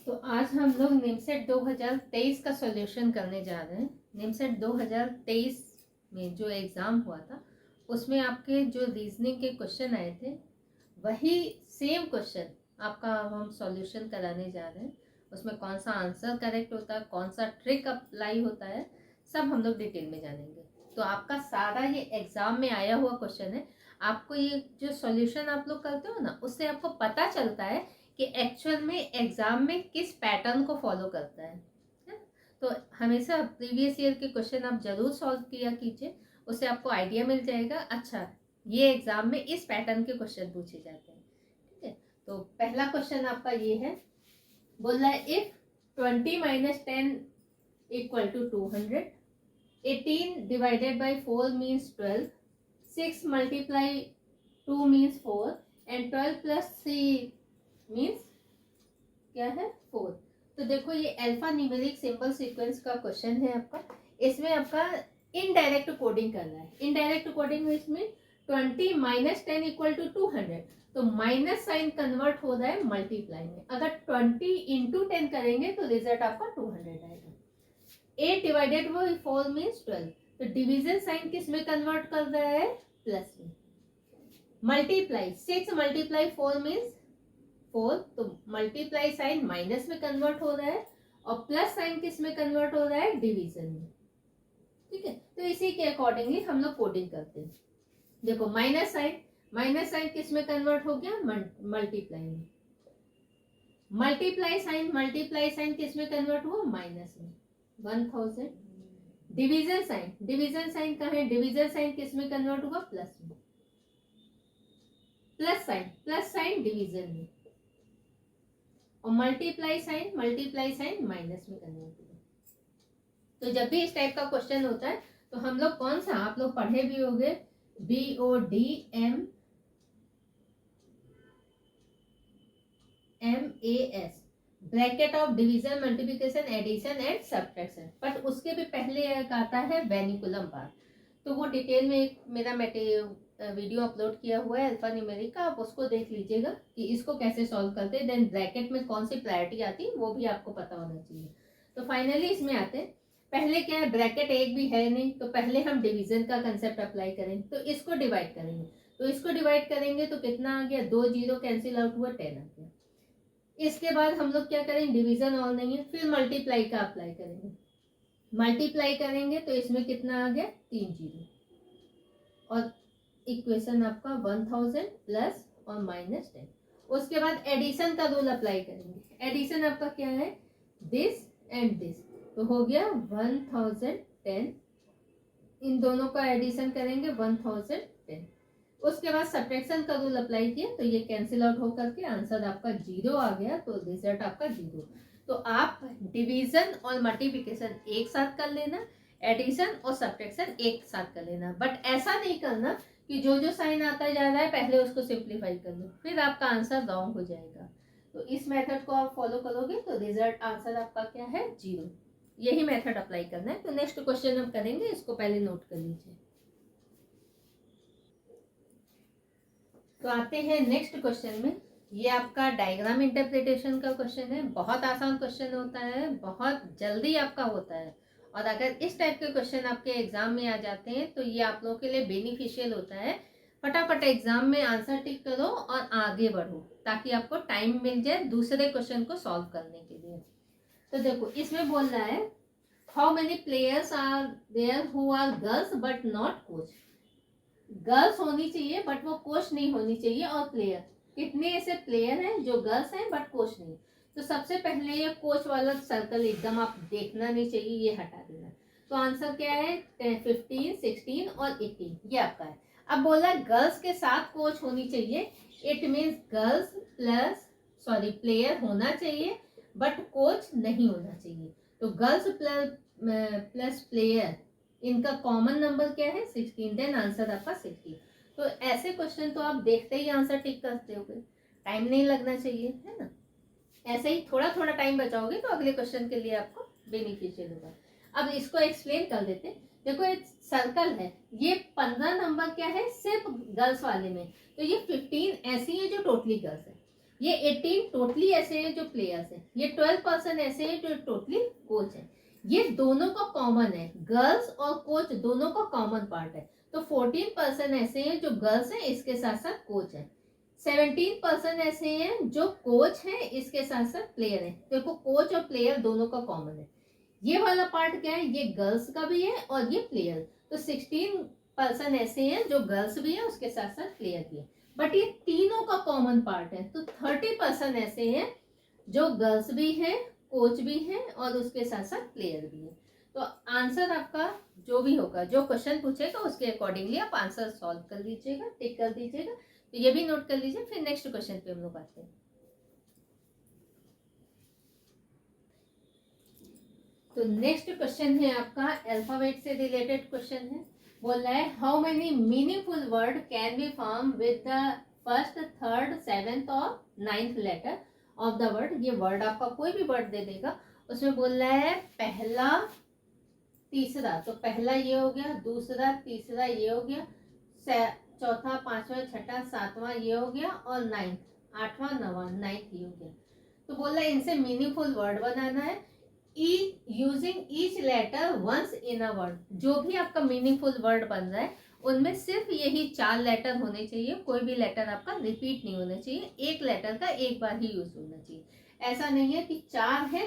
तो आज हम लोग निमसेट 2023 का सॉल्यूशन करने जा रहे हैं। निमसेट 2023 में जो एग्ज़ाम हुआ था उसमें आपके जो रीजनिंग के क्वेश्चन आए थे वही सेम क्वेश्चन आपका हम सॉल्यूशन कराने जा रहे हैं। उसमें कौन सा आंसर करेक्ट होता है, कौन सा ट्रिक अप्लाई होता है, सब हम लोग डिटेल में जानेंगे। तो आपका सारा ये एग्ज़ाम में आया हुआ क्वेश्चन है। आपको ये जो सॉल्यूशन आप लोग करते हो ना, उससे आपको पता चलता है कि एक्चुअल में एग्जाम में किस पैटर्न को फॉलो करता है। तो हमेशा प्रीवियस ईयर के क्वेश्चन आप जरूर सॉल्व किया कीजिए, उससे आपको आइडिया मिल जाएगा। अच्छा, ये एग्जाम में इस पैटर्न के क्वेश्चन पूछे जाते हैं, ठीक है। तो पहला क्वेश्चन आपका ये है, बोल रहा है if 20 - 10 = 200, 18 divided by 4 means 12, 6 multiply 2 means 4 and 12 plus 3 means क्या है 4। तो देखो ये अल्फा न्यूमेरिक सिंबल सीक्वेंस का क्वेश्चन है आपका। इसमें आपका इनडायरेक्ट कोडिंग करना है। इनडायरेक्ट कोडिंग में इसमें 20 - 10 = 200, तो माइनस साइन कन्वर्ट हो रहा है मल्टीप्लाई में। अगर 20 × 10 करेंगे तो रिजल्ट आपका 200 आएगा। 8 डिवाइडेड बाई 4 मीन्स 12, तो डिवीजन साइन किस में कन्वर्ट कर रहा है, प्लस में। मल्टीप्लाई 6 × 4 मीन्स 4, तो मल्टीप्लाई साइन माइनस में कन्वर्ट हो रहा है और प्लस साइन किस में कन्वर्ट हो रहा है, डिवीजन में, ठीक है। तो इसी के अकॉर्डिंगली हम लोग कोडिंग करते हैं। देखो माइनस साइन किस में कन्वर्ट हो गया, मल्टीप्लाई में। मल्टीप्लाई साइन किस में कन्वर्ट हुआ, माइनस में, 1000। डिवीजन साइन कहाँ है, डिवीजन साइन किस में कन्वर्ट हुआ, प्लस में। प्लस साइन डिवीजन में, और मल्टीप्लाई साइन माइनस में कन्वर्ट होगा। तो जब भी इस टाइप का क्वेश्चन होता है तो हम लोग कौन सा, आप लोग पढ़े भी होंगे, BODMAS, bracket of division, multiplication, addition and subtraction. But उसके भी पहले एक आता है वेनिकुलम बार, तो वो डिटेल में एक मेरा वीडियो अपलोड किया हुआ है अल्फा न्यूमेरिक का, आप उसको देख लीजिएगा कि इसको कैसे सॉल्व करते हैं। देन ब्रैकेट में कौन सी प्रायोरिटी आती है वो भी आपको पता होना चाहिए। तो फाइनली इसमें आते हैं, पहले क्या है, ब्रैकेट एक भी है नहीं, तो पहले हम डिवीजन का कंसेप्ट अप्लाई करेंगे। तो इसको डिवाइड करेंगे, तो इसको डिवाइड करेंगे तो कितना आ गया, 2 0 कैंसिल आउट हुआ, 10 आ गया। इसके बाद हम लोग क्या करेंगे, डिवीजन और नहीं है, फिर मल्टीप्लाई का अप्लाई करेंगे। मल्टीप्लाई करेंगे तो इसमें कितना आ गया, 3 0, और इक्वेशन आपका 1000 प्लस और माइनस 10। उसके बाद एडिशन का रूल अप्लाई करेंगे। एडिशन आपका क्या है, दिस एंड दिस, तो हो गया 1010, इन दोनों का एडिशन करेंगे 1010। उसके बाद सब्ट्रैक्शन का रूल अप्लाई किया तो ये कैंसिल आउट होकर के आंसर आपका 0 आ गया, तो रिजल्ट आपका 0। तो आप डिवीजन और मल्टीप्लिकेशन एक साथ कर लेना, एडिशन और सब्ट्रैक्शन एक साथ कर लेना, बट ऐसा नहीं करना कि जो जो साइन आता जा रहा है पहले उसको सिंप्लीफाई कर लो, फिर आपका आंसर रॉन्ग हो जाएगा। तो इस मेथड को आप फॉलो करोगे तो रिजल्ट आंसर आपका क्या है, 0। यही मेथड अप्लाई करना है। तो नेक्स्ट क्वेश्चन हम करेंगे, इसको पहले नोट कर लीजिए। तो आते हैं नेक्स्ट क्वेश्चन में। ये आपका डायग्राम इंटरप्रिटेशन का क्वेश्चन है। बहुत आसान क्वेश्चन होता है, बहुत जल्दी आपका होता है, और अगर इस टाइप के क्वेश्चन आपके एग्जाम में आ जाते हैं तो ये आप लोगों के लिए बेनिफिशियल होता है। फटाफट एग्जाम में आंसर टिक करो और आगे बढ़ो, ताकि आपको टाइम मिल जाए दूसरे क्वेश्चन को सॉल्व करने के लिए। तो देखो इसमें बोल रहा है, how many players are there who are girls but not coach. Girls होनी चाहिए बट वो कोच नहीं होनी चाहिए, और प्लेयर, कितने ऐसे प्लेयर हैं जो गर्ल्स हैं बट कोच नहीं। तो सबसे पहले ये कोच वाला सर्कल एकदम आप देखना नहीं चाहिए, ये हटा देना। तो आंसर क्या है, 15 16 और 18, ये आपका है। अब बोला गर्ल्स के साथ कोच होनी चाहिए, इट मीन्स गर्ल्स प्लेयर होना चाहिए बट कोच नहीं होना चाहिए। तो गर्ल्स प्लस प्लेयर, इनका कॉमन नंबर क्या है, 16, देन आंसर आपका 16। तो ऐसे क्वेश्चन तो आप देखते ही आंसर टिक करते हो, टाइम नहीं लगना चाहिए, है ना। ऐसे ही थोड़ा थोड़ा टाइम बचाओगे तो अगले क्वेश्चन के लिए आपको बेनिफिशियल होगा। अब इसको एक्सप्लेन कर देते। देखो एक सर्कल है, ये 15 नंबर क्या है, सिर्फ गर्ल्स वाले में, तो ये 15 ऐसी है जो टोटली गर्ल्स है। ये 18 टोटली ऐसे हैं जो प्लेयर्स हैं, ये 12% ऐसे हैं जो टोटली कोच हैं। ये दोनों का कॉमन है, गर्ल्स और कोच दोनों का कॉमन पार्ट है। तो 14% ऐसे हैं जो गर्ल्स हैं, इसके साथ साथ कोच है। 17% ऐसे हैं जो कोच हैं, इसके साथ साथ प्लेयर है। देखो कोच और प्लेयर दोनों का कॉमन है। ये वाला पार्ट क्या है, ये गर्ल्स का भी है और ये प्लेयर। तो 16% ऐसे हैं जो गर्ल्स भी है, उसके साथ साथ प्लेयर भी है। बट ये तीनों का कॉमन पार्ट है। तो 30% ऐसे हैं जो गर्ल्स भी हैं, कोच भी हैं और उसके साथ साथ प्लेयर भी है। तो आंसर आपका जो भी होगा, जो क्वेश्चन पूछेगा उसके अकॉर्डिंगली आप आंसर सॉल्व कर लीजिएगा, टिक कर दीजिएगा। तो ये भी नोट कर लीजिए। फिर नेक्स्ट क्वेश्चन पे हम लोग आते हैं। तो नेक्स्ट क्वेश्चन है आपका अल्फाबेट से रिलेटेड क्वेश्चन है। बोल रहा है how many meaningful word can be form with the first, third, seventh और 9th letter of the word. ये वर्ड आपका कोई भी वर्ड दे देगा, उसमें बोल रहा है पहला, तीसरा। तो पहला ये हो गया, दूसरा, तीसरा ये हो गया, चौथा, पांचवा, छठा, सातवां ये हो गया और 9th, 8वां, 9वां, 9th ये हो गया। तो बोल रहा है इनसे मीनिंगफुल वर्ड बनाना है using each letter once in a word. जो भी आपका मीनिंगफुल वर्ड बन रहा है उनमें सिर्फ यही 4 लेटर होने चाहिए, कोई भी लेटर आपका रिपीट नहीं होना चाहिए, एक लेटर का एक बार ही यूज होना चाहिए। ऐसा नहीं है कि 4 है,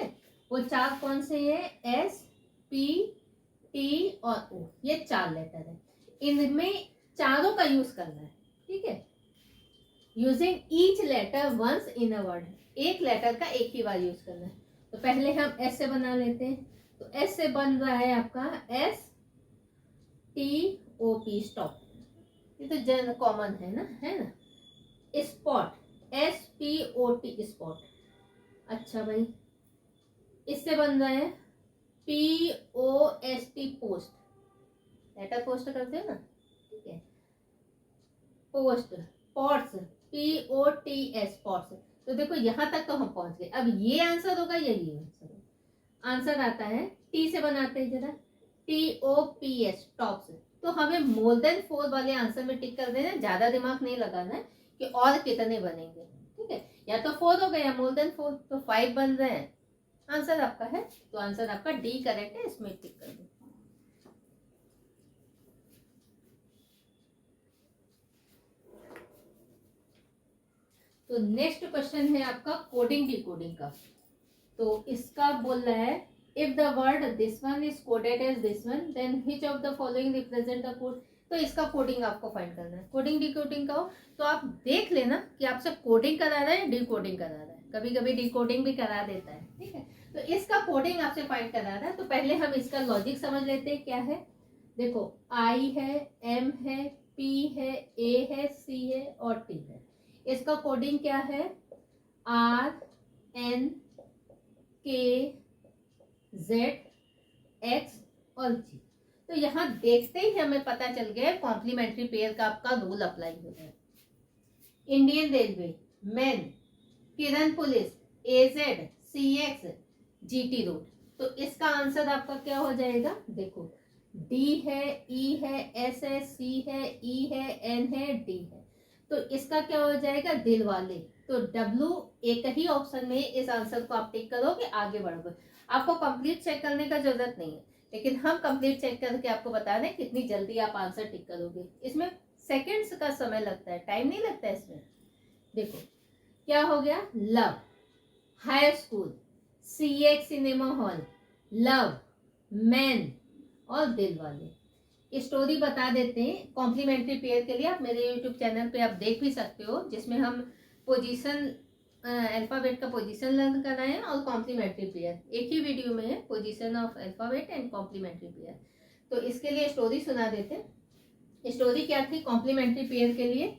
वो 4 कौन से हैं, एस, पी, टी और ओ, ये 4 लेटर है, इनमें चारों का यूज करना है। ठीक है, using each letter once in a word, एक लेटर का एक ही बार यूज करना है। तो पहले हम एस से बना लेते हैं। तो एस से बन रहा है आपका S T O P, stop. ये तो जन कॉमन है ना। Spot, S P O T, spot. अच्छा भाई, इससे बन रहा है P O S T, post. Letter post करते हो ना, ठीक है। Post, pots, P O T S, pots. तो देखो यहां तक तो हम पहुंच गए। अब ये आंसर होगा या ये आंसर होगा। आंसर आता है टी से बनाते हैं जरा, T O P S, tops. तो हमें मोर देन 4 वाले आंसर में टिक कर देना, ज्यादा दिमाग नहीं लगाना है कि और कितने बनेंगे। ठीक है, या तो 4 हो गया या मोर देन 4, तो 5 बन रहे हैं। आंसर आपका है, तो आंसर आपका डी करेक्ट है, इसमें टिक कर दो। तो नेक्स्ट क्वेश्चन है आपका कोडिंग डिकोडिंग का। तो इसका बोल रहा है if the word this one is coded as this one then which of the following represent the code. तो इसका कोडिंग आपको फाइंड करना है। कोडिंग डिकोडिंग का हो तो आप देख लेना कि आपसे कोडिंग करा रहा है, डिकोडिंग करा रहा है। कभी कभी डिकोडिंग भी करा देता है। ठीक है, तो इसका कोडिंग आपसे फाइंड करा रहा है। तो पहले हम इसका लॉजिक समझ लेते हैं क्या है। देखो आई है, एम है, पी है, ए है, सी है और टी है। इसका कोडिंग क्या है, आर एन के जेड एक्स और जी। तो यहां देखते ही हमें पता चल गया कॉम्प्लीमेंट्री पेयर का आपका रूल अप्लाई हो रहा है। इंडियन रेलवे, मैन, किरण पुलिस, एजेड, सी एक्स, जीटी रोड। तो इसका आंसर आपका क्या हो जाएगा, देखो डी है, ई है, एस है, सी है, ई है, एन है, डी है। तो इसका क्या हो जाएगा, दिल वाले। तो डब्ल्यू एक ही ऑप्शन में इस आंसर को आप टिक करोगे, आगे बढ़ोगे। आपको कंप्लीट चेक करने का जरूरत नहीं है, लेकिन हम कंप्लीट चेक करके आपको बता दें कितनी जल्दी आप आंसर टिक करोगे। इसमें सेकंड्स का समय लगता है, टाइम नहीं लगता है इसमें। देखो क्या हो गया, लव, हाई स्कूल, सी एक्स सिनेमा हॉल, लव, मैन और दिल वाले। स्टोरी बता देते हैं कॉम्प्लीमेंट्री पेयर के लिए। आप मेरे यूट्यूब चैनल पे आप देख भी सकते हो, जिसमें हम पोजीशन, अल्फाबेट का पोजीशन लर्न कराए हैं और कॉम्प्लीमेंट्री पेयर एक ही वीडियो में है, position of alphabet and complementary pair. तो इसके लिए स्टोरी सुना देते हैं। स्टोरी क्या थी कॉम्प्लीमेंट्री पेयर के लिए,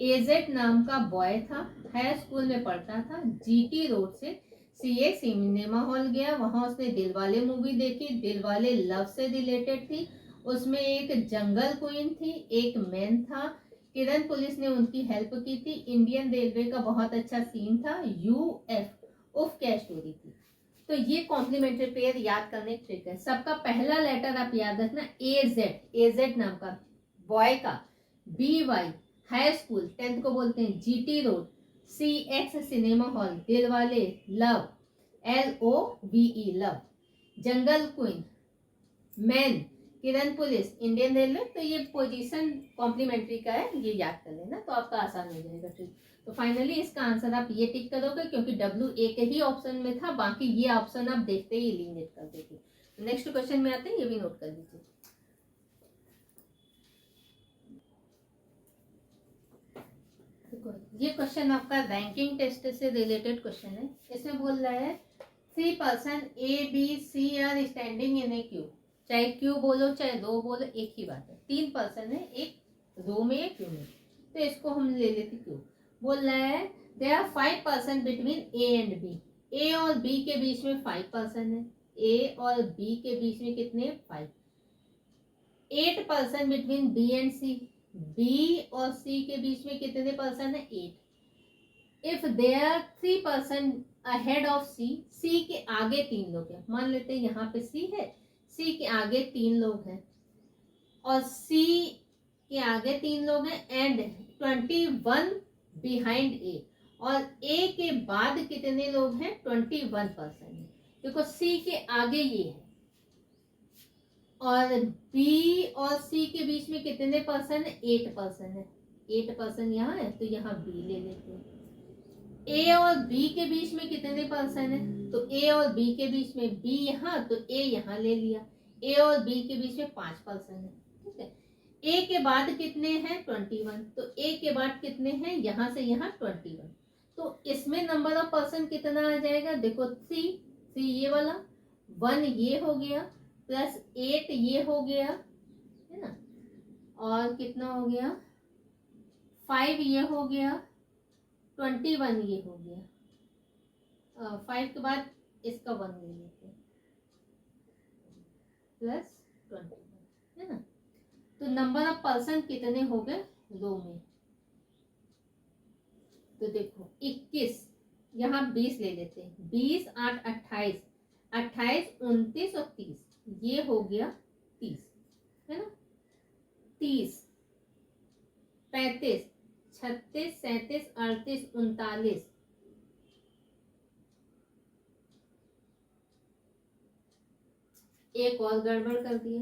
एजेड नाम का बॉय था, हाई स्कूल में पढ़ता था, जीटी रोड से सीए सिनेमा हॉल गया, वहां उसने दिलवाले मूवी देखी। दिलवाले लव से रिलेटेड थी, उसमें एक जंगल क्वीन थी, एक मैन था, किरण पुलिस ने उनकी हेल्प की थी, इंडियन रेलवे का बहुत अच्छा सीन था, यूएफ उफ क्या स्टोरी थी। तो ये कॉम्प्लीमेंट्री पेयर याद करने की ट्रिक है। सबका पहला लेटर आप याद रखना, एजेड, एजेड नाम का बॉय का, B Y high school 10th को बोलते हैं, GT road CX cinema hall, दिल वाले, लव, LOVE लव, जंगल क्वीन, मैन, किरण पुलिस, इंडियन रेलवे। तो ये पोजीशन कॉम्प्लीमेंट्री का है, ये याद कर लेना तो आपका आसान हो जाएगा। ठीक, तो फाइनली इसका आंसर आप ये टिक करोगे क्योंकि W एक ही ऑप्शन में था, बाकी ये ऑप्शन आप देखते ही एलिमिनेट कर देते। नेक्स्ट क्वेश्चन में आते हैं, ये भी नोट कर लीजिए। ये क्वेश्चन आपका रैंकिंग टेस्ट से रिलेटेड क्वेश्चन है। इसमें बोल रहा है 3 person ABC are standing in a queue. चाहे क्यू बोलो चाहे रो बोलो, एक ही बात है। 3 पर्सन है, एक रो में एक क्यू में, तो इसको हम ले लेते क्यू। बोल रहा है there are 5 person between A and B। A और B के बीच में 5 पर्सन है। A और B के बीच में कितने? 5। 8 person between B and C। B और C के बीच में कितने पर्सन है? 8। If there 3 person ahead of C, C के आगे 3 लोग हैं। मान लेते हैं यहाँ पे C है, C के आगे 3 लोग हैं और C के आगे 3 लोग हैं एंड 21 बिहाइंड A, और A के बाद कितने लोग हैं? 21 पर्सन है। देखो C के आगे ये है और B और C के बीच में कितने पर्सन है? 8 पर्सन है। 8 पर्सन यहाँ है तो यहाँ B ले लेते हैं। A और B के बीच में कितने पर्सन है? तो A और B के बीच में B यहाँ, तो A यहाँ ले लिया। A और B के बीच में 5 पर्सन है। ठीक है, A के बाद कितने हैं? 21। तो A के बाद कितने हैं? यहाँ से यहाँ 21। तो इसमें नंबर ऑफ पर्सन कितना आ जाएगा? देखो 3 ये वाला, 1 ये हो गया, प्लस 8 ये हो गया, है ना, और कितना हो गया? 5 ये हो गया, 21 ये हो गया। 5 के बाद इसका 1 ले लेते हैं, प्लस 21, है ना। तो नंबर ऑफ पर्सन कितने हो गए रो में? तो देखो 21, यहाँ 20 ले लेते हैं। 20 8 28, 28 29 और 30, ये हो गया 30, है ना। 30 35 36 37 38 39, एक और गड़बड़ कर दिया।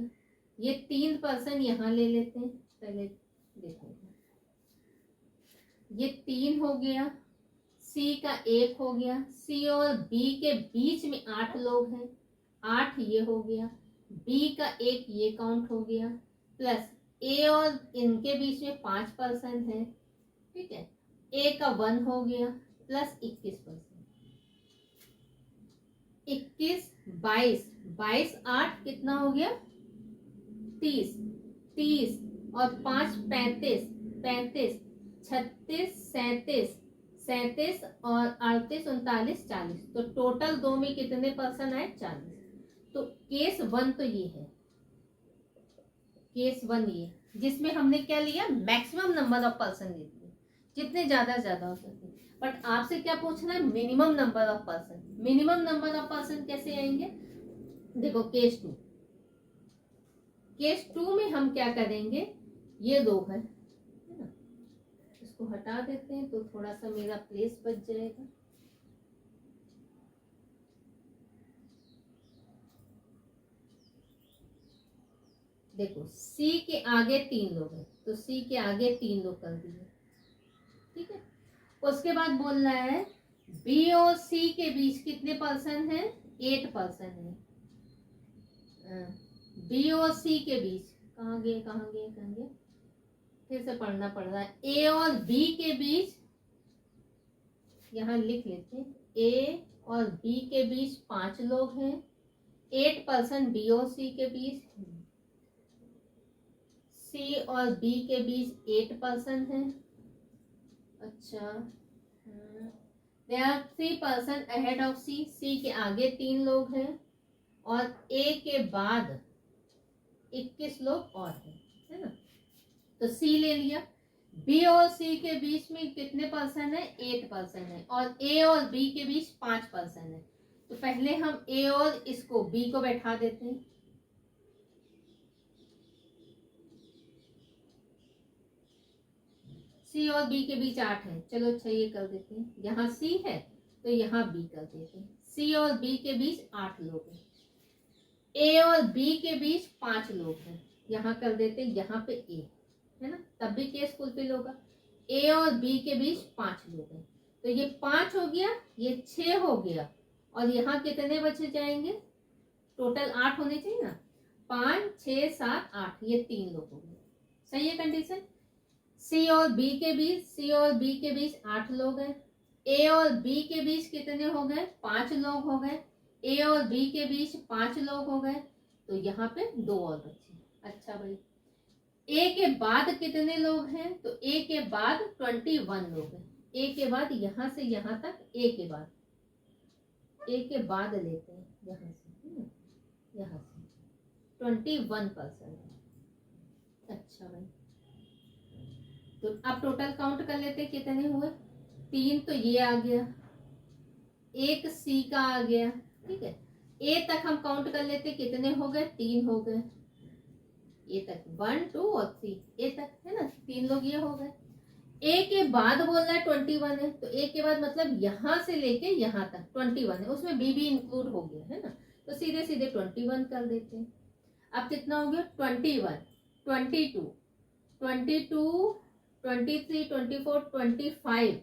ये 3 पर्सन यहाँ ले लेते हैं, पहले देखो ये 3 हो गया, C का 1 हो गया, C और B के बीच में 8 लोग हैं, 8 ये हो गया, B का 1 ये काउंट हो गया, प्लस A और इनके बीच में 5 पर्सन है। ठीक है, A का 1 हो गया, प्लस 21 पर्सन, 21 22 22 8 कितना हो गया? 30 30 और 5 35 35 36 37 37 और 38 39 40। तो टोटल 2 में कितने पर्सन आए? 40। तो केस 1 तो ये है, केस 1 ये, जिसमें हमने क्या लिया? मैक्सिमम नंबर ऑफ पर्सन लेते हैं, जितने ज्यादा हो सके। बट आपसे क्या पूछना है? Minimum number of person. Minimum number of person कैसे आएंगे? देखो केस 2, केस 2 में हम क्या करेंगे? ये 2 है ना, इसको हटा देते हैं तो थोड़ा सा मेरा प्लेस बच जाएगा। देखो C के आगे 3 लोग हैं तो C के आगे 3 लोग कर दिए। ठीक है, उसके बाद बोल रहा है B और C के बीच कितने पर्सन हैं? 8 पर्सन है। B और C के बीच कहाँ गए? फिर से पढ़ना पड़ रहा है। A और B के बीच, यहाँ लिख लेते हैं, A और B के बीच 5 लोग हैं, 8 पर्सन B और C के बीच, C और B के बीच 8 पर्सन है। अच्छा, there are 3 person ahead of C, C के आगे 3 लोग हैं और A के बाद 21 लोग और हैं, है ना। तो C ले लिया। B और C के बीच में कितने पर्सन है? 8 पर्सन है और A और B के बीच 5 पर्सन है। तो पहले हम A और इसको B को बैठा देते हैं। सी और बी के बीच 8 है, चलो अच्छा ये कर देते हैं, यहाँ सी है तो यहाँ बी कर देते हैं। सी और बी के बीच 8 लोग हैं, ए और बी के बीच 5 लोग हैं, यहाँ कर देते हैं, यहाँ पे ए है ना, तब भी केस फुलफिल होगा। ए और बी के बीच 5 लोग हैं, तो ये 5 हो गया, ये 6 हो गया, और यहाँ कितने बचे जाएंगे, टोटल 8 होने चाहिए ना, 5 6 7 8, ये 3 लोग हो गए। सही है कंडीशन। सी और बी के बीच 8 लोग हैं, ए और बी के बीच कितने हो गए, 5 लोग हो गए, ए और बी के बीच 5 लोग हो गए, तो यहाँ पे 2 और बचे। अच्छा भाई, ए के बाद कितने लोग हैं, तो ए के बाद 21 लोग हैं, ए के बाद यहाँ से यहाँ तक, ए के बाद लेते हैं यहाँ से 21%। अच्छा भाई, तो अब टोटल काउंट कर लेते कितने हुए, 3 तो ये आ गया, 1 सी का आ गया, ठीक है। ए तक हम काउंट कर लेते कितने हो गए, 3 हो गए, ए तक 1 2 और 3, ए तक है ना, 3 लोग ये हो गए। ए के बाद बोल रहा है 21 है, तो ए के बाद मतलब यहाँ से लेके यहाँ तक 21 है, उसमें बी भी इंक्लूड हो गया है ना, तो सीधे सीधे 21 कर देते हैं। अब कितना हो गया, 21 22 22 23 24 25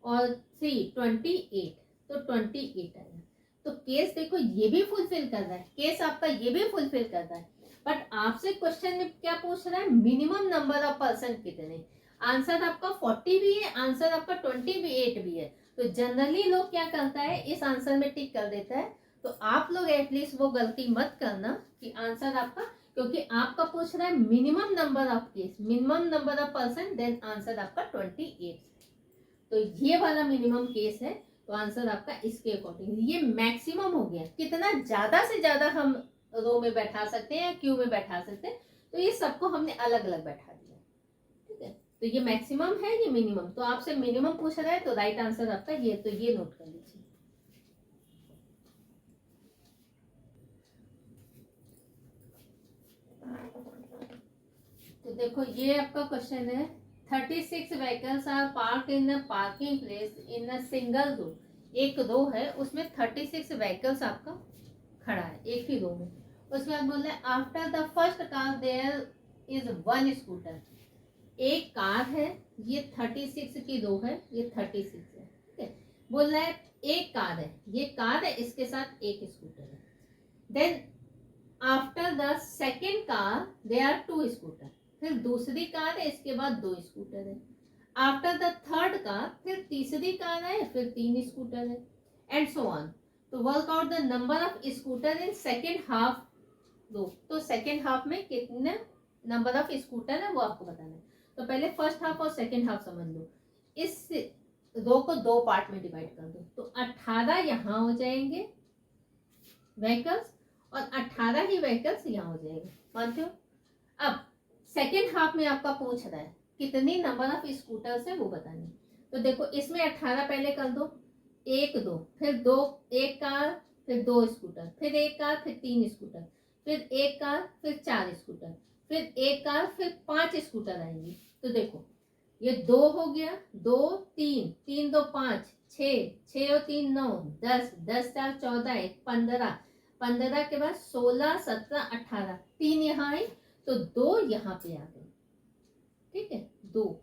और 3 28, तो 28 आया। तो केस देखो ये भी फुलफिल कर रहा है, केस आपका ये भी फुलफिल कर रहा है, बट आपसे क्वेश्चन में क्या पूछ रहा है, मिनिमम नंबर ऑफ पर्सन कितने। आंसर आपका 40 भी है, आंसर आपका 28 भी है, तो जनरली लोग क्या करता है, इस आंसर में टिक कर देता है। तो आप लोग एटलीस्ट वो गलती मत करना कि आंसर आपका, क्योंकि आपका पूछ रहा है minimum number of case, minimum number of person, then answer आपका 28। तो ये वाला मिनिमम केस है, तो आंसर आपका इसके अकॉर्डिंग, ये मैक्सिमम हो गया। कितना ज्यादा से ज्यादा हम रो में बैठा सकते हैं या क्यू में बैठा सकते हैं, तो ये सबको हमने अलग अलग बैठा दिया, ठीक है। तो ये मैक्सिमम है, ये मिनिमम, तो आपसे मिनिमम पूछ रहा है, तो राइट आंसर आपका ये, तो ये नोट कर लीजिए। तो देखो ये आपका क्वेश्चन है, 36 vehicles are parked in a parking place in a single row। एक रो है, उसमें 36 vehicles आपका खड़ा है एक ही रो में। उसके बाद बोल रहे हैं after the first car there is 1 scooter. एक कार है, ये 36 की रो है, ये 36 है, ठीक है। बोल रहा है एक कार है, ये कार है, इसके साथ एक स्कूटर है। Then after the second car there are 2 scooter, फिर दूसरी कार है, इसके बाद 2 स्कूटर है। आफ्टर द थर्ड कार, फिर तीसरी कार है, फिर 3 स्कूटर है, एंड सो ऑन। तो work out the number of scooter in second half rho. तो सेकेंड हाफ में कितने नंबर ऑफ स्कूटर है वो आपको बताना है। तो पहले फर्स्ट हाफ और सेकेंड हाफ समझ लो। इस रो को 2 पार्ट में डिवाइड कर दो, तो 18 यहाँ हो जाएंगे व्हीकल्स, और 18 ही व्हीकल्स यहाँ हो जाएंगे, मानते हो। अब सेकेंड हाफ में आपका पूछ रहा है कितनी नंबर ऑफ स्कूटर्स है वो बतानी। तो देखो इसमें 18 पहले कर दो, 1 2, फिर 2 1 कार, फिर 2 स्कूटर, फिर 1 कार, फिर 3 स्कूटर, फिर 1 कार, फिर 4 स्कूटर, फिर 1 कार, फिर 5 स्कूटर आएंगी। तो देखो ये 2 हो गया, 2 3 3 2 5 6 6 और 3 9 10 10 4 14 1 15 15 के बाद 16 17 18, 3 यहाँ आई, तो 2 यहाँ पे आ गए, ठीक है, 2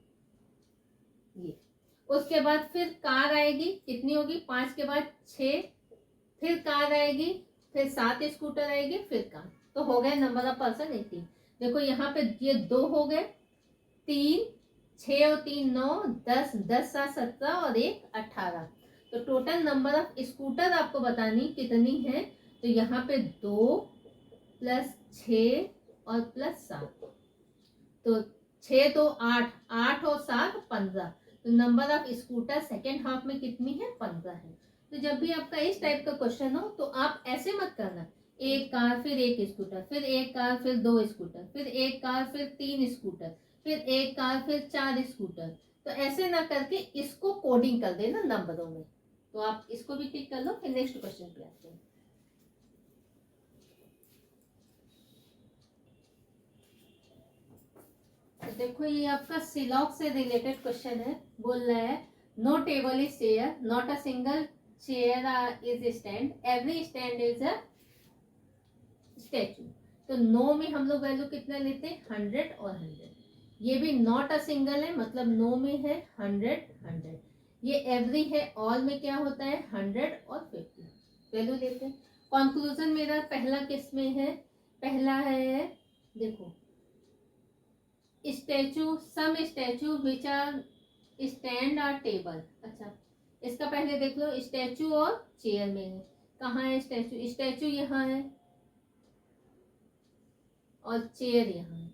ये। उसके बाद फिर कार आएगी, कितनी होगी, 5 के बाद 6, फिर कार आएगी, फिर 7 स्कूटर आएगी, फिर कार, तो हो गए नंबर ऑफ पर्सन 18। देखो यहाँ पे ये 2 हो गए, 3 6 और 3 9 10 10 7 17 और 1 18, तो टोटल नंबर ऑफ स्कूटर आपको बतानी कितनी है। तो यहाँ पे 2 प्लस 6 और प्लस 7, तो 6 तो 8 8 और 7 15, तो number of scooter second half में कितनी है, 15 है। तो जब भी आपका इस टाइप का क्वेश्चन हो तो आप ऐसे मत करना, 1 कार फिर 1 स्कूटर, फिर 1 कार फिर 2 स्कूटर, फिर 1 कार फिर 3 स्कूटर, फिर 1 कार फिर 4 स्कूटर। तो ऐसे ना करके इसको कोडिंग कर देना नंबरों में। तो आप इसको भी टिक कर लो, फिर नेक्स्ट क्वेश्चन पे आते हैं। देखो ये आपका सिलॉक से रिलेटेड क्वेश्चन है। बोल रहा है no table is chair, not a single chair is stand, every stand is a statue. तो नो में हम लोग वैल्यू कितना लेते हैं, 100 और 100। ये भी नॉट अ सिंगल है, मतलब नो में है 100 100। ये एवरी है, ऑल में क्या होता है 100 और 50 वैल्यू लेते हैं। कंक्लूजन मेरा पहला किस में है, पहला है देखो statue, some statue which are stand are table. अच्छा इसका पहले देख लो, स्टैचू और चेयर में है। कहाँ है स्टैचू, स्टैचू यहाँ है और चेयर यहाँ है।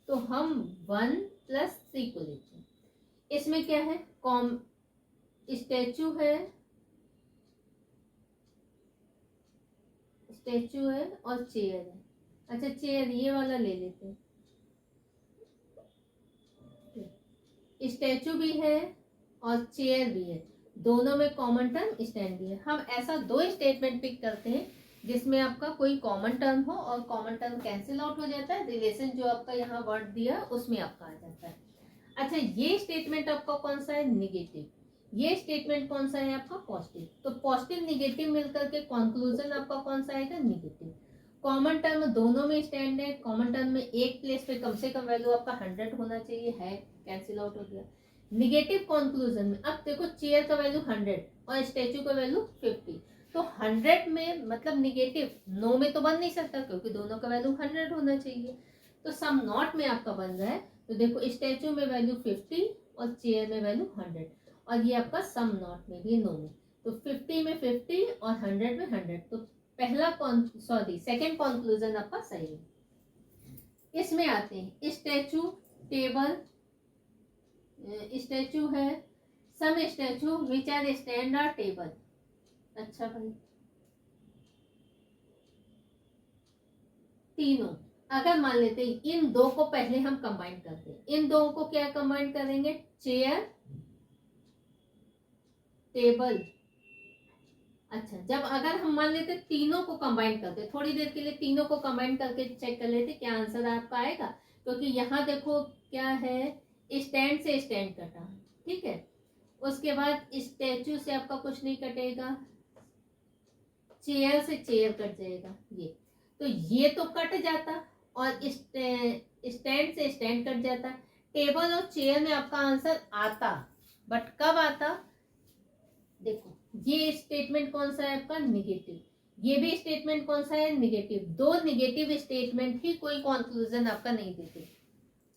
तो हम 1 + 3 को लेते हैं। इसमें क्या है, कॉम स्टैचू है, स्टैचू है और चेयर है। अच्छा चेयर ये वाला ले लेते हैं, स्टैचू भी है और चेयर भी है, दोनों में कॉमन टर्म स्टैंड भी है। हम ऐसा 2 स्टेटमेंट पिक करते हैं जिसमें आपका कोई कॉमन टर्म हो और कॉमन टर्म कैंसिल आउट हो जाता है, रिलेशन जो आपका यहाँ वर्ड दिया उसमें आपका आ जाता है। अच्छा ये स्टेटमेंट आपका कौन सा है, निगेटिव। ये स्टेटमेंट कौन सा है आपका, पॉजिटिव। तो पॉजिटिव निगेटिव मिलकर के कंक्लूजन आपका कौन सा आएगा, निगेटिव। कॉमन टर्म दोनों में स्टैंड है, कॉमन टर्म में एक प्लेस पे कम से कम वैल्यू आपका 100 होना चाहिए, है कैंसिल आउट हो गया। निगेटिव कंक्लूजन में अब देखो चेयर का वैल्यू 100 और स्टैचू का वैल्यू 50। तो 100 में मतलब निगेटिव, नो में तो बन नहीं सकता क्योंकि दोनों का वैल्यू 100 होना चाहिए। तो सम नॉट में आपका बन रहा है। तो देखो स्टैचू में वैल्यू 50 और चेयर में वैल्यू 100 और ये आपका सम नॉट में भी नो में। तो 50 में 50 और 100 में 100। तो पहला सेकंड कंक्लूजन आपका सही है। इसमें आते हैं स्टैचू, टेबल, स्टैचू है, some statue which are stand are table. अच्छा भाई तीनों अगर मान लेते हैं इन दो को पहले हम कंबाइन करते हैं, इन दो को क्या कंबाइन करेंगे, चेयर टेबल। अच्छा जब अगर हम मान लेते तीनों को कंबाइन करते, थोड़ी देर के लिए तीनों को कंबाइन करके चेक कर लेते क्या आंसर आपका आएगा। क्योंकि यहाँ देखो क्या है, स्टैंड से स्टैंड कटा, ठीक है। उसके बाद स्टैचू से आपका कुछ नहीं कटेगा, चेयर से चेयर कट जाएगा, ये तो कट जाता और स्टैंड से स्टैंड कट जाता। टेबल और चेयर में आपका आंसर आता, बट कब आता, देखो ये स्टेटमेंट कौन सा है आपका, निगेटिव। ये भी स्टेटमेंट कौन सा है, निगेटिव। दो निगेटिव स्टेटमेंट ही कोई कंक्लूजन आपका नहीं देते।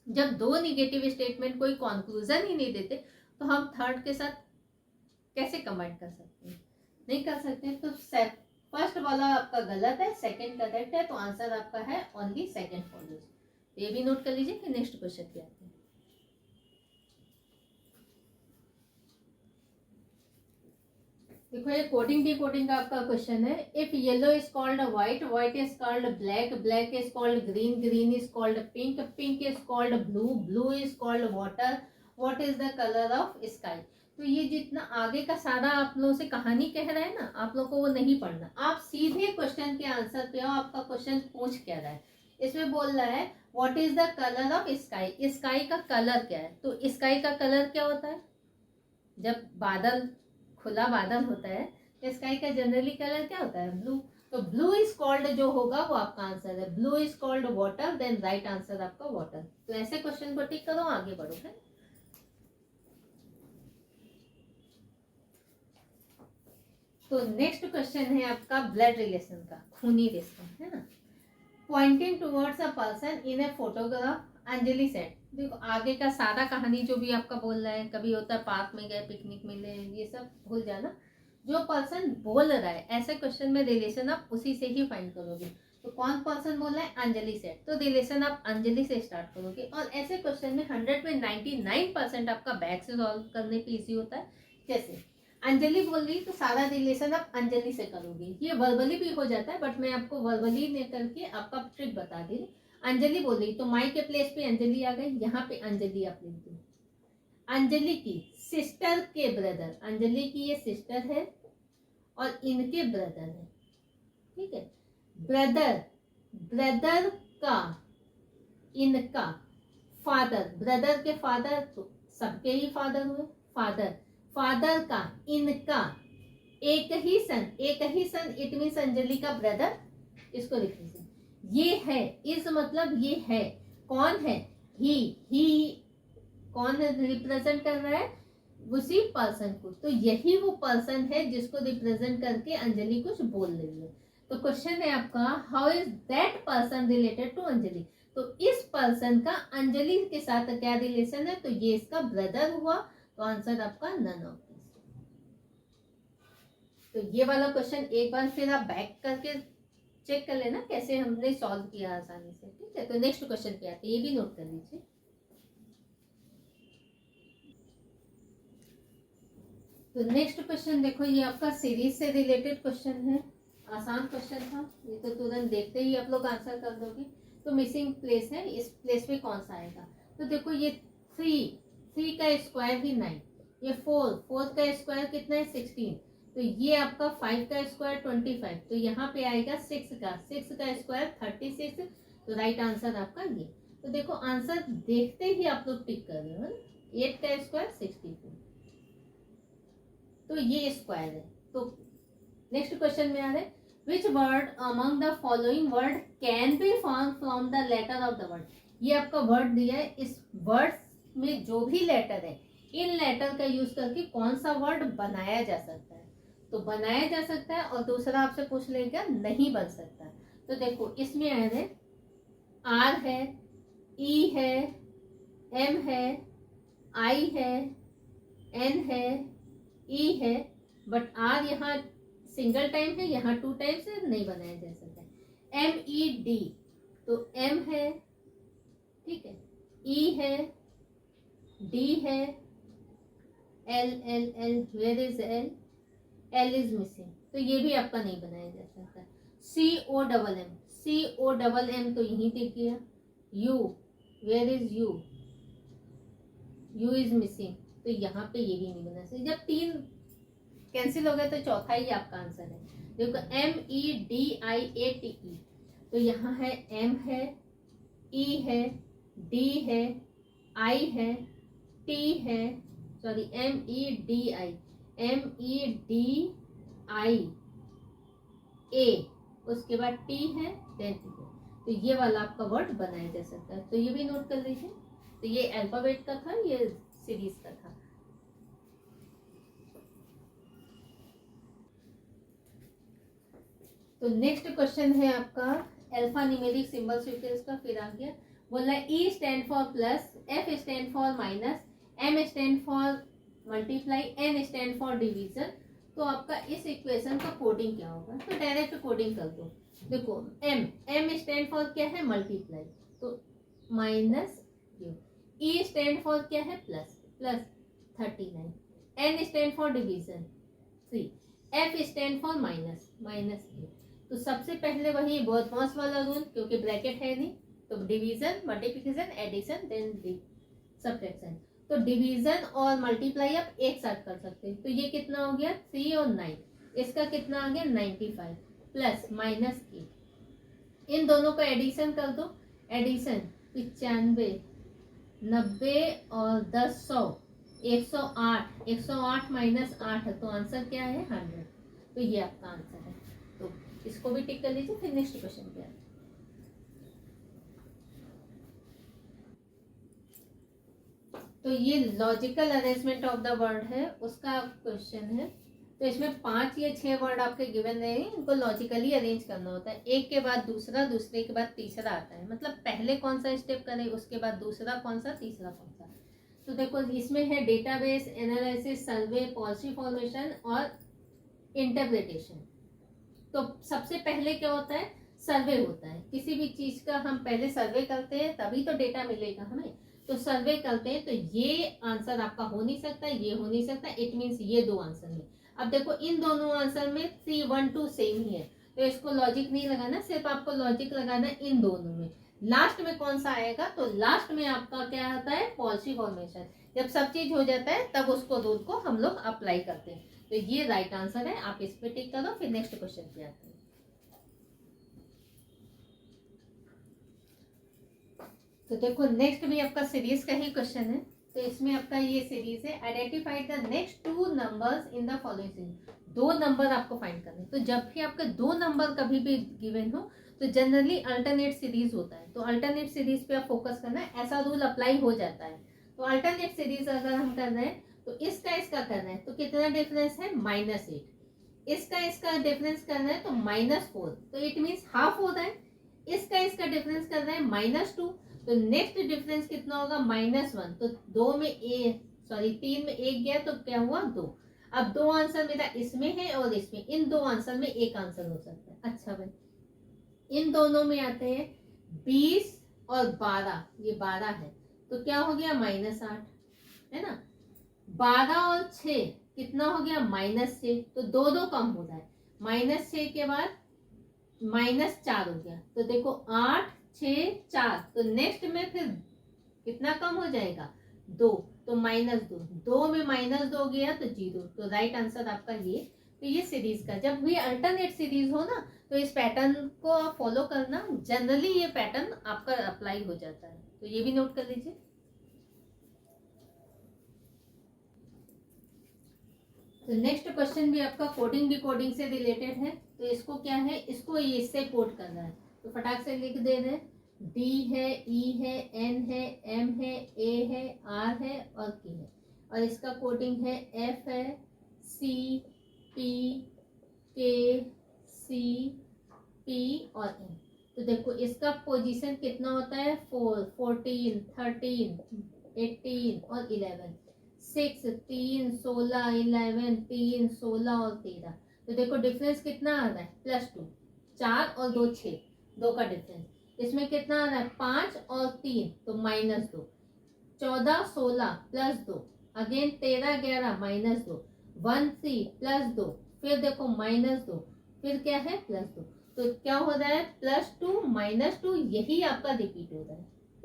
जब दो निगेटिव स्टेटमेंट कोई कंक्लूजन ही नहीं देते तो हम थर्ड के साथ कैसे कंबाइन कर सकते हैं, नहीं कर सकते। तो फर्स्ट वाला आपका गलत है, सेकंड करेक्ट है। तो आंसर आपका है ओनली सेकंड फॉलोज। ये भी नोट कर लीजिए कि नेक्स्ट क्वेश्चन क्या है। देखो ये कोडिंग डिकोडिंग का आपका क्वेश्चन है। If yellow is called white, white is called black, black is called green, green is called pink, pink is called blue, blue is called water, what is the colour of sky. तो ये जितना आगे का सारा आप लोगों से कहानी कह रहा है ना, आप लोग को वो नहीं पढ़ना, आप सीधे क्वेश्चन के आंसर पे आओ। आपका क्वेश्चन पूछ क्या रहा है, इसमें बोल रहा है what is the colour of sky, sky का कलर क्या है। तो स्काई का कलर क्या होता है, जब बादल खुला बादल होता है स्काई का जनरली कलर क्या होता है, ब्लू। तो ब्लू इज कॉल्ड जो होगा वो आपका आंसर है। Blue is called water, then right answer आपका वाटर। तो ऐसे क्वेश्चन को टिक करो, आगे बढ़ो है। तो नेक्स्ट क्वेश्चन है आपका ब्लड रिलेशन का, खूनी रिश्ता है ना। Pointing towards a person in a photograph, Anjali said. देखो आगे का सारा कहानी जो भी आपका बोल रहा है, कभी होता है पार्क में गए, पिकनिक में गए, ये सब भूल जाना। जो पर्सन बोल रहा है ऐसे क्वेश्चन में रिलेशन आप उसी से ही फाइंड करोगे। तो कौन पर्सन बोल रहा है, अंजलि सेड, तो रिलेशन आप अंजलि से स्टार्ट करोगे। और ऐसे क्वेश्चन में 100 में 99% आपका बैक से सॉल्व करने पे इजी होता है। जैसे अंजलि बोल रही तो सारा रिलेशन आप अंजलि से करोगे। ये वर्बली भी हो जाता है बट मैं आपको वर्बली नहीं करके आपका ट्रिक बता दी। अंजलि बोल रही तो माई के प्लेस पे अंजलि आ गई, यहाँ पे अंजलि आप लिख दो। अंजलि की सिस्टर के ब्रदर, अंजलि की ये सिस्टर है और इनके ब्रदर है, ठीक है। ब्रदर, ब्रदर का, इनका फादर, ब्रदर के फादर तो सबके ही फादर हुए, फादर, फादर का, इनका, एक ही सन, इट मीन्स अंजलि का ब्रदर, इसको लिखिए। ये है, इस मतलब ये है, कौन है, ही कौन है रिप्रेजेंट कर रहा है, उसी पर्सन को, तो यही वो पर्सन है जिसको रिप्रेजेंट करके अंजलि कुछ बोल रही है। तो क्वेश्चन है आपका, how is that person related to Anjali, तो इस पर्सन का अंजलि के साथ क्या रिलेशन है, तो ये इसका ब्रदर हुआ, तो आंसर आपका नन ऑफ दिस। तो ये वाला क्वेश्चन एक बार फिर आप बैक करके चेक कर लेना कैसे हमने सॉल्व किया आसानी से, ठीक है। तो नेक्स्ट क्वेश्चन पे आते हैं, ये भी नोट कर लीजिए। तो नेक्स्ट क्वेश्चन देखो, ये आपका सीरीज से रिलेटेड क्वेश्चन है, आसान क्वेश्चन था, ये तो तुरंत देखते ही आप लोग आंसर कर दोगे। तो मिसिंग प्लेस है, इस प्लेस पे कौन सा आएगा, तो देखो ये 3 का स्क्वायर भी 9, ये 4 का स्क्वायर कितना है 16, तो ये आपका 5 का स्क्वायर 25, तो यहाँ पे आएगा 6 का स्क्वायर 36, तो राइट आंसर आपका ये। तो देखो आंसर देखते ही आप लोग टिक कर रहे हो, 8 का स्क्वायर 64, तो ये स्क्वायर है। तो नेक्स्ट क्वेश्चन में आ रहा है, which word among the following word can be form from the letter of the word, ये आपका वर्ड दिया है, इस वर्ड में जो भी लेटर है, इन लेटर का यूज करके कौन सा वर्ड बनाया जा सकता है, तो बनाया जा सकता है, और दूसरा आपसे पूछ लेगा नहीं बन सकता। तो देखो इसमें आ रहे आर है, ई है, एम है, आई है, एन है, ई है, बट आर यहाँ सिंगल टाइम है, यहाँ 2 टाइम्स है, नहीं बनाया जा सकता है। एम ई डी, तो एम है, ठीक है, ई है, डी है, L L L, where is L, L is missing, तो ये भी आपका नहीं बनाया जा सकता। सी ओ डबल एम, तो यही दिख गया। U, where is U, U is missing, तो यहाँ पे ये भी नहीं बना सकते। जब 3 कैंसिल हो गए तो चौथा ही आपका आंसर है। देखो MEDIATE, तो यहाँ है एम है, ई है, डी है, आई है, टी है, सॉरी MEDIA, उसके बाद टी है, देन टी है, तो ये वाला आपका वर्ड बनाया जा सकता है। तो ये भी नोट कर लीजिए। तो ये अल्फाबेट का था, ये सीरीज का था। तो नेक्स्ट क्वेश्चन है आपका अल्फा न्यूमेरिक सिंबल सीक्वेंस का, फिर आ गया बोला E stand for plus, F stand for minus, M stand for multiply, N stand for division, तो आपका इस इक्वेशन का कोडिंग क्या होगा, तो डायरेक्ट कोडिंग कर दो। देखो M स्टैंड फॉर क्या है मल्टीप्लाई, तो minus Q, E stand for क्या है plus 39, N stand for division 3, F stand for minus Q. तो सबसे पहले वही बॉडमास वाला रूल, क्योंकि ब्रैकेट है नहीं, तो division, multiplication, addition, then subtraction. तो डिवीजन और मल्टीप्लाई आप एक साथ कर सकते हैं। तो ये कितना हो गया 3 और 9, इसका कितना आ गया 95 प्लस माइनस के, इन दोनों का एडिशन कर दो, एडिशन 95, 90 और 10 100, 108 माइनस 8, तो आंसर क्या है 100, तो ये आपका आंसर है। तो इसको भी टिक कर लीजिए। फिर नेक्स्ट क्वेश्चन पे आते हैं। तो ये logical arrangement of the word है, उसका क्वेश्चन है। तो इसमें 5 या 6 वर्ड आपके गिवन रहेंगे, इनको लॉजिकली अरेंज करना होता है, एक के बाद दूसरा, दूसरे के बाद तीसरा आता है, मतलब पहले कौन सा स्टेप करें, उसके बाद दूसरा कौन सा, तीसरा कौन सा। तो देखो इसमें है डेटाबेस, एनालिसिस, सर्वे, पॉलिसी फॉर्मेशन और इंटरप्रिटेशन। तो सबसे पहले क्या होता है, सर्वे होता है। किसी भी चीज का हम पहले सर्वे करते हैं, तभी तो डेटा मिलेगा हमें। तो सर्वे करते हैं, तो ये आंसर आपका हो नहीं सकता, ये हो नहीं सकता, इट मीन्स ये 2 आंसर है। अब देखो इन दोनों आंसर में 3 1 2 सेम ही है, तो इसको लॉजिक नहीं लगाना, सिर्फ आपको लॉजिक लगाना इन दोनों में। लास्ट में कौन सा आएगा, तो लास्ट में आपका क्या आता है पॉलिसी फॉर्मेशन। जब सब चीज हो जाता है तब उसको रूल को हम लोग अप्लाई करते हैं। तो ये राइट आंसर है, आप इस पे टिक करो। फिर नेक्स्ट क्वेश्चन पे आते हैं। तो देखो नेक्स्ट भी आपका सीरीज का ही क्वेश्चन है। तो इसमें आपका ये सीरीज है, identify the next two numbers in the following series. दो नंबर आपको फाइंड करने। तो जब भी आपके दो नंबर कभी भी गिवन हो तो जनरली अल्टरनेट सीरीज होता है। तो अल्टरनेट सीरीज पे आप फोकस करना है, ऐसा रूल अप्लाई हो जाता है। तो अल्टरनेट सीरीज अगर हम कर रहे हैं तो इसका इसका करना है तो कितना डिफरेंस है, -8। इसका इसका डिफरेंस करना है तो -4, तो इट मीन्स हाफ हो रहा है। इसका इसका डिफरेंस करना है -2, तो नेक्स्ट डिफरेंस कितना होगा, -1। तो दो में तीन में एक गया तो क्या हुआ, 2। अब दो आंसर मेरा इसमें है और इसमें, इन दो आंसर में एक आंसर हो सकता है। अच्छा भाई, इन दोनों में आते हैं 20 और 12, ये 12 है तो क्या हो गया, -8 है ना। 12 और 6 कितना हो गया, -6, तो दो दो कम हो रहा है। -6 के बाद -4 हो गया, तो देखो 8 6 4, तो नेक्स्ट में फिर कितना कम हो जाएगा, 2, तो -2, 2 में -2 गया तो 0। तो राइट आंसर आपका ये। तो ये सीरीज का, जब भी अल्टरनेट सीरीज हो ना तो इस पैटर्न को आप फॉलो करना, जनरली ये पैटर्न आपका अप्लाई हो जाता है। तो ये भी नोट कर लीजिए। तो नेक्स्ट क्वेश्चन भी आपका कोडिंग डिकोडिंग से रिलेटेड है। तो इसको क्या है, इसको ये इससे कोड करना है। तो फटाक से लिख दे रहे, डी है, ई है, एन है, एम है, ए है, आर है और के है। और इसका कोडिंग है एफ है, सी, पी, के, सी, पी और एन। तो देखो इसका पोजीशन कितना होता है, 4, 14, 13, 18 और 11। 6, 3, 16, 11, 3, 16 और 13। तो देखो डिफरेंस कितना आ रहा है, +2। 4 और 2 6, 2 का डिफरेंस। इसमें कितना आ रहा है, 5 और 3, तो -2। 14 16 +2, अगेन 13 11 -2, 1 3 +2, फिर देखो -2, फिर क्या है, +2। तो क्या हो रहा है, +2 -2, यही आपका रिपीट हो रहा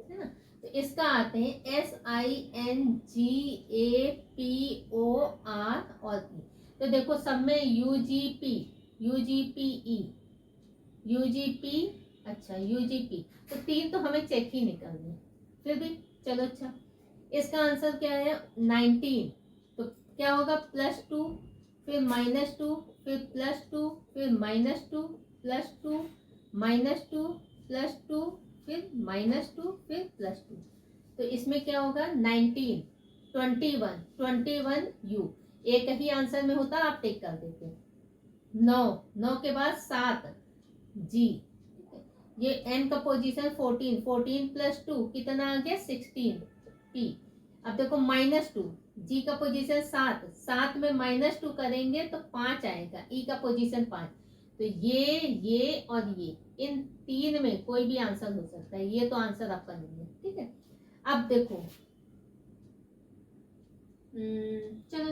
है ना। तो इसका आते हैं SINGAPOR और E। तो देखो सब में UGP, UGPE, UGP, अच्छा UGP, तो 3 तो हमें चेक ही निकालने, फिर भी चलो। अच्छा इसका आंसर क्या है, 19। तो क्या होगा, +2, फिर -2, फिर +2, फिर -2, +2, -2, +2, फिर -2, फिर +2। तो इसमें क्या होगा, 19, 21, 21 U। एक ही आंसर में होता, आप टिक कर देते। 9, 9 के बाद 7 G। ये N का पोजीशन 14, 14 +2 कितना आ गया, 16 P। अब देखो -2, G का पोजीशन 7, 7 में -2 करेंगे तो 5 आएगा, E का पोजीशन 5। तो ये और ये, इन 3 में कोई भी आंसर हो सकता है, ये तो आंसर आपका नहीं है, ठीक है। अब देखो चलो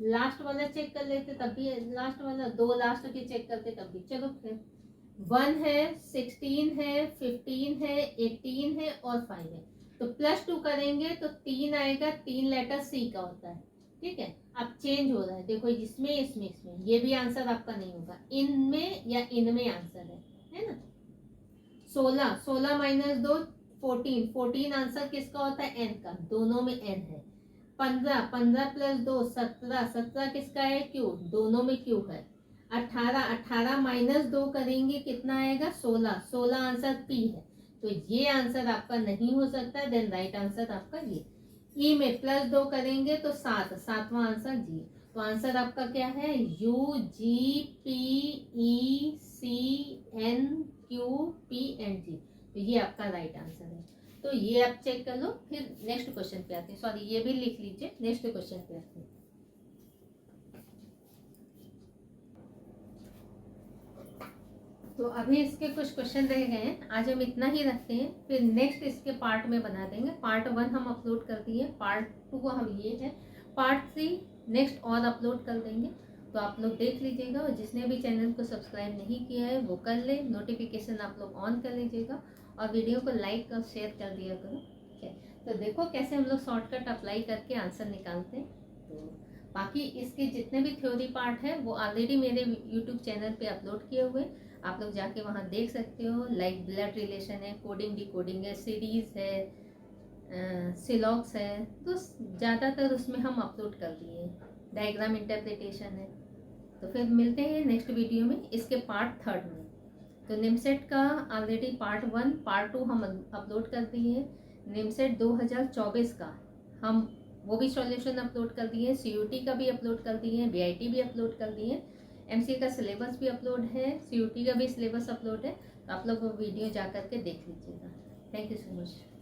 लास्ट वाला चेक कर लेते, तब भी लास्ट वाला, 2 लास्ट के चेक करते तब भी। चलो फिर 1 है, 16 है, 15 है, 18 है और 5 है। तो +2 करेंगे तो 3 आएगा, 3 लेटर C का होता है, ठीक है। अब चेंज हो रहा है, देखो इसमें इसमें इसमें, ये भी आंसर आपका नहीं होगा, इनमें या इनमें आंसर है ना। 16, 16 -2 14, 14 आंसर किसका होता है, N का, दोनों में N है। 15, 15 +2 17, 17 किसका है, Q, दोनों में Q है। 18, 18 -2 करेंगे कितना आएगा, 16, 16 आंसर P है। तो ये आंसर आपका नहीं हो सकता, देन राइट आंसर आपका ये। E में +2 करेंगे तो 7, 7वां आंसर G। तो आंसर आपका क्या है, UGPECNQPNG। तो ये आपका राइट आंसर है। तो ये आप चेक कर लो, फिर नेक्स्ट क्वेश्चन पे आते हैं। सॉरी ये भी लिख लीजिए, नेक्स्ट क्वेश्चन पे आते हैं। तो अभी इसके कुछ क्वेश्चन रह गए हैं, आज हम इतना ही रखते हैं, फिर नेक्स्ट इसके पार्ट में बना देंगे। पार्ट 1 हम अपलोड कर दिए, पार्ट 2 हम ये है, पार्ट 3 नेक्स्ट और अपलोड कर देंगे। तो आप लोग देख लीजिएगा, और जिसने भी चैनल को सब्सक्राइब नहीं किया है वो कर ले, नोटिफिकेशन आप लोग ऑन कर लीजिएगा और वीडियो को लाइक और शेयर कर दिया करो, ठीक है। तो देखो कैसे हम लोग शॉर्टकट अप्लाई करके आंसर निकालते हैं। तो बाकी इसके जितने भी थ्योरी पार्ट है वो ऑलरेडी मेरे यूट्यूब चैनल पे अपलोड किए हुए, आप लोग जाके वहाँ देख सकते हो। लाइक ब्लड रिलेशन है, कोडिंग डिकोडिंग है, सीरीज है, सिलॉक्स है, तो ज़्यादातर उसमें हम अपलोड कर दिए। डायग्राम इंटरप्रिटेशन है। तो फिर मिलते हैं नेक्स्ट वीडियो में इसके पार्ट 3 में। तो निमसेट का ऑलरेडी पार्ट 1 पार्ट 2 हम अपलोड कर दिए। निमसेट 2024 का हम वो भी सॉल्यूशन अपलोड कर दिए, सीयूटी का भी अपलोड कर दिए, बीआईटी भी अपलोड कर दिए, एमसीए का सिलेबस भी अपलोड है, सीयूटी का भी सिलेबस अपलोड है। तो आप लोग वो वीडियो जा करके देख लीजिएगा। Thank you so much.